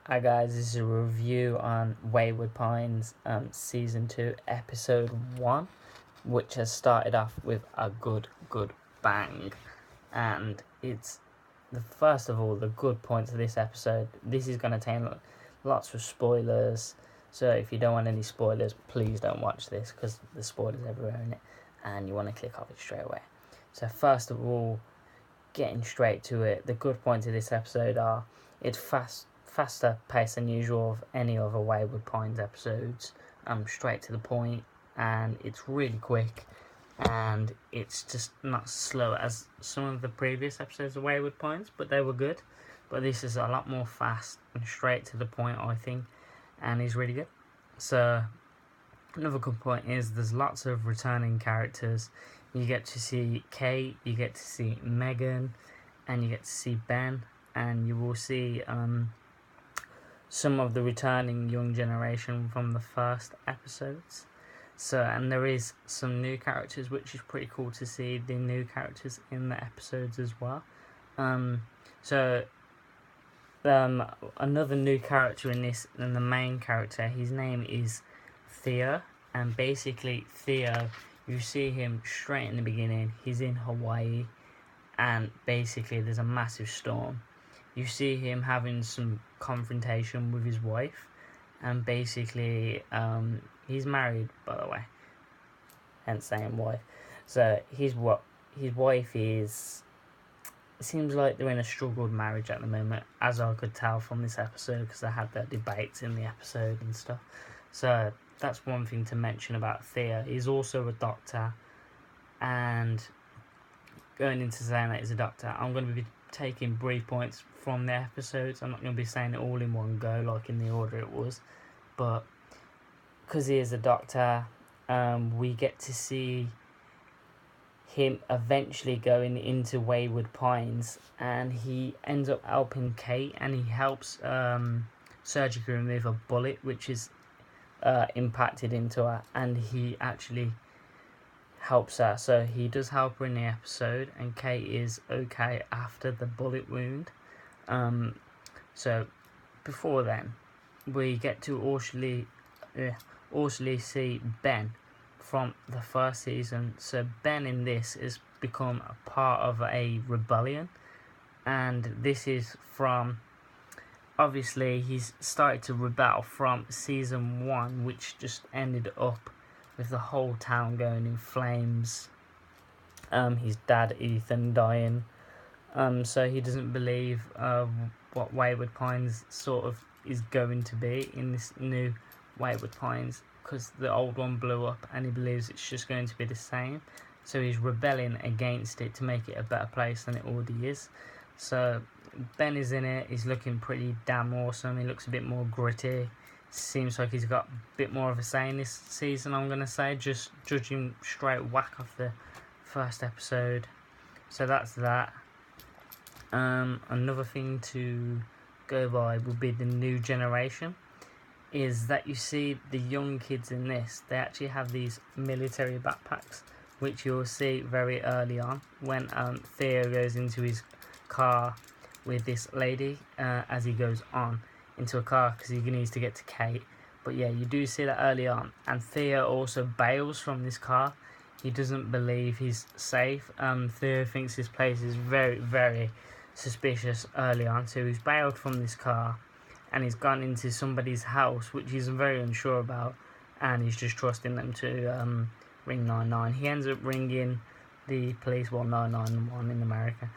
Hi guys, this is a review on Wayward Pines Season 2 Episode 1, which has started off with a good bang. And it's, first of all, the good points of this episode. This is going to contain lots of spoilers, so if you don't want any spoilers, please don't watch this, because the spoilers everywhere in it, and you want to click off it straight away. So first of all, getting straight to it, the good points of this episode are it's faster pace than usual of any other Wayward Pines episodes. Straight to the point, and it's really quick, and it's just not slow as some of the previous episodes of Wayward Pines, but they were good. But this is a lot more fast and straight to the point, I think, and is really good. So another good point is there's lots of returning characters. You get to see Kate, you get to see Megan, and you get to see Ben, and you will see some of the returning young generation from the first episodes. So, and there is some new characters, which is pretty cool to see the new characters in the episodes as well. Another new character in this, and the main character, his name is Theo, and basically Theo, you see him straight in the beginning. He's in Hawaii, and basically there's a massive storm. You see him having some confrontation with his wife, and basically he's married, by the way, hence saying wife. So his wife is, it seems like they're in a struggled marriage at the moment, as I could tell from this episode, because they had their debates in the episode and stuff. So that's one thing to mention about Theo. He's also a doctor, and going into saying that he's a doctor, I'm going to be taking brief points from the episodes. I'm not going to be saying it all in one go like in the order it was, but because he is a doctor, we get to see him eventually going into Wayward Pines, and he ends up helping Kate, and he helps surgically remove a bullet which is impacted into her, and he actually helps her. So he does help her in the episode, and Kate is okay after the bullet wound. So before then, we get to also see Ben from the first season. So Ben in this has become a part of a rebellion, and this is from, obviously he's started to rebel from season 1, which just ended up with the whole town going in flames, his dad Ethan dying, so he doesn't believe what Wayward Pines sort of is going to be in this new Wayward Pines, because the old one blew up, and he believes it's just going to be the same. So he's rebelling against it to make it a better place than it already is. So Ben is in it. He's looking pretty damn awesome. He looks a bit more gritty. Seems like he's got a bit more of a say in this season, I'm going to say, just judging straight whack off the first episode. So that's that. Another thing to go by would be the new generation, is that you see the young kids in this, they actually have these military backpacks, which you'll see very early on when Theo goes into his car with this lady, as he goes on into a car because he needs to get to Kate. But yeah, you do see that early on, and Theo also bails from this car. He doesn't believe he's safe. Theo thinks this place is very suspicious early on, so he's bailed from this car, and he's gone into somebody's house which he's very unsure about, and he's just trusting them to ring 999. He ends up ringing the police, well, 991 in America.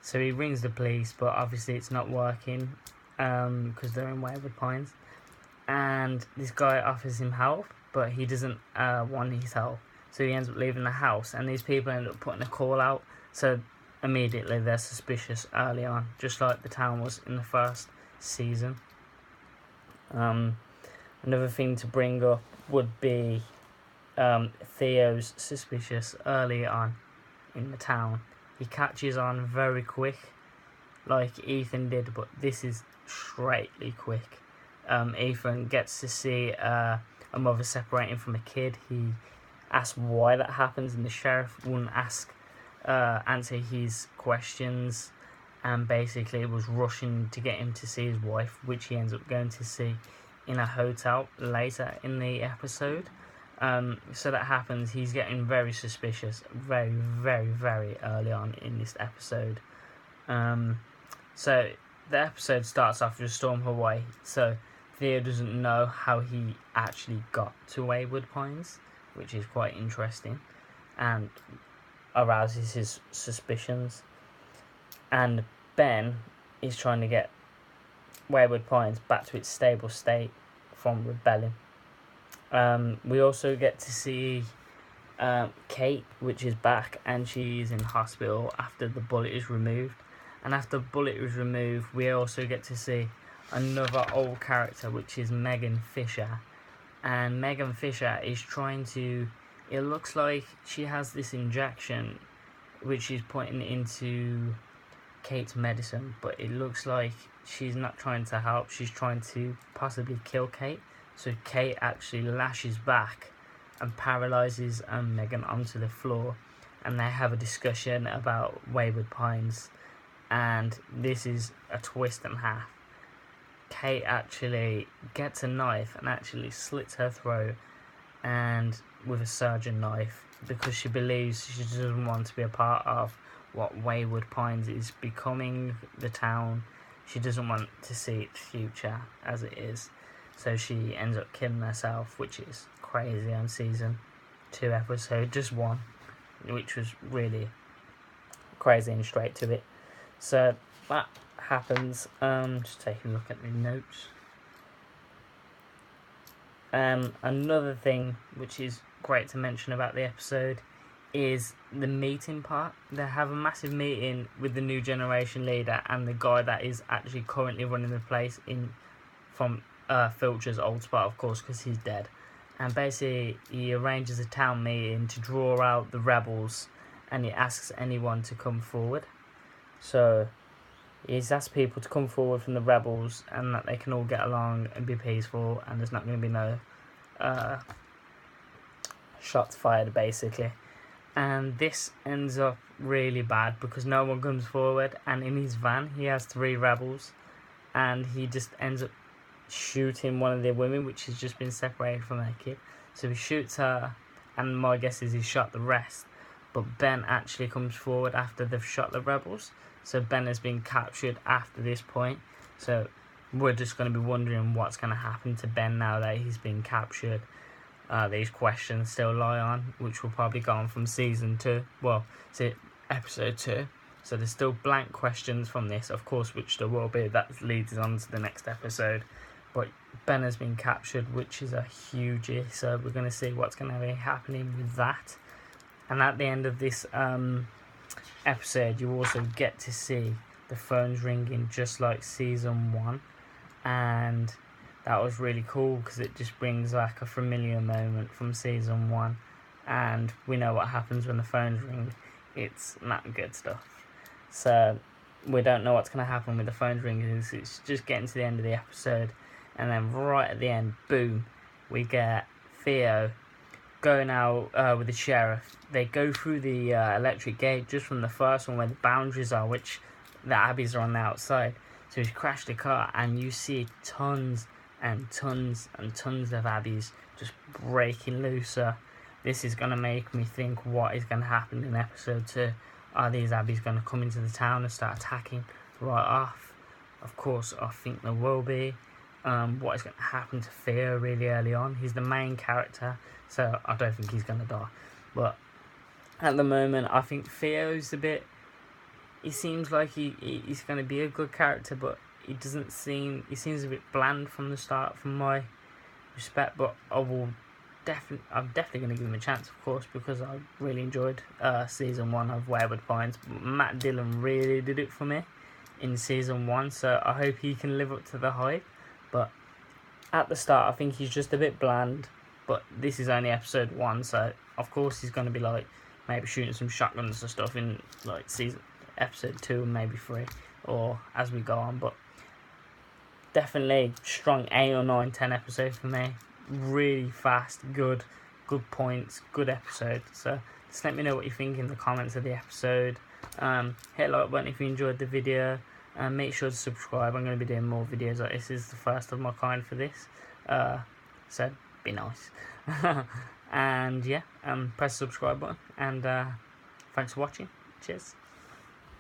So he rings the police, but obviously it's not working, because they're in Wayward Pines, and this guy offers him help, but he doesn't want his help, so he ends up leaving the house, and these people end up putting a call out. So immediately they're suspicious early on, just like the town was in the first season. Another thing to bring up would be Theo's suspicious early on in the town. He catches on very quick, like Ethan did, but this is straightly quick. Ethan gets to see a mother separating from a kid. He asks why that happens, and the sheriff wouldn't answer his questions, and basically was rushing to get him to see his wife, which he ends up going to see in a hotel later in the episode. So that happens. He's getting very suspicious very, very, very early on in this episode. So the episode starts off with Storm Hawaii. So Theo doesn't know how he actually got to Wayward Pines, which is quite interesting and arouses his suspicions. And Ben is trying to get Wayward Pines back to its stable state from rebelling. We also get to see Kate, which is back, and she's in hospital after the bullet is removed. And after the bullet is removed, we also get to see another old character, which is Megan Fisher. And Megan Fisher is trying to... It looks like she has this injection, which she's putting into Kate's medicine. But it looks like she's not trying to help. She's trying to possibly kill Kate. So Kate actually lashes back and paralyzes Megan onto the floor. And they have a discussion about Wayward Pines. And this is a twist and a half. Kate actually gets a knife and actually slits her throat, and with a surgeon knife, because she believes she doesn't want to be a part of what Wayward Pines is becoming, the town. She doesn't want to see its future as it is. So she ends up killing herself, which is crazy on season 2 episode, just 1, which was really crazy and straight to it. So that happens. Just taking a look at the notes. Another thing which is great to mention about the episode is the meeting part. They have a massive meeting with the new generation leader and the guy that is actually currently running the place from Filcher's old spot, of course, because he's dead. And basically he arranges a town meeting to draw out the rebels, and he asks anyone to come forward. So he's asked people to come forward from the rebels, and that they can all get along and be peaceful, and there's not going to be no shots fired, basically. And this ends up really bad because no one comes forward, and in his van he has 3 rebels, and he just ends up shooting one of the women, which has just been separated from her kid. So he shoots her, and my guess is he shot the rest. But Ben actually comes forward after they've shot the rebels. So Ben has been captured after this point. So we're just going to be wondering what's going to happen to Ben now that he's been captured. These questions still lie on, which will probably go on from season 2. Well, it's episode 2. So there's still blank questions from this, of course, which there will be. That leads us on to the next episode. But Ben has been captured, which is a huge issue. So we're going to see what's going to be happening with that. And at the end of this episode, you also get to see the phones ringing just like season 1, and that was really cool because it just brings like a familiar moment from season 1, and we know what happens when the phones ring. It's not good stuff. So we don't know what's going to happen with the phones ringing. It's just getting to the end of the episode, and then right at the end, boom, we get Theo going out with the sheriff. They go through the electric gate just from the first one where the boundaries are, which the abbeys are on the outside. So he's crashed the car, and you see tons and tons and tons of abbeys just breaking loose. So this is going to make me think what is going to happen in episode 2. Are these abbeys going to come into the town and start attacking right off? Of course, I think there will be. What is going to happen to Theo really early on? He's the main character, so I don't think he's going to die. But at the moment, I think Theo's a bit... He seems like he's going to be a good character, but he seems a bit bland from the start, from my respect. But I'm definitely going to give him a chance, of course, because I really enjoyed season 1 of Wayward Pines. Matt Dillon really did it for me in season 1, so I hope he can live up to the hype. But at the start, I think he's just a bit bland. But this is only episode 1, so of course he's going to be like maybe shooting some shotguns and stuff in like episode 2 and maybe 3, or as we go on. But definitely strong 8 or 9, 10 episode for me. Really fast, good points, good episode. So just let me know what you think in the comments of the episode. Hit like button if you enjoyed the video, and make sure to subscribe. I'm going to be doing more videos like this. This is the first of my kind for this, so be nice. And yeah, press the subscribe button, and thanks for watching. Cheers.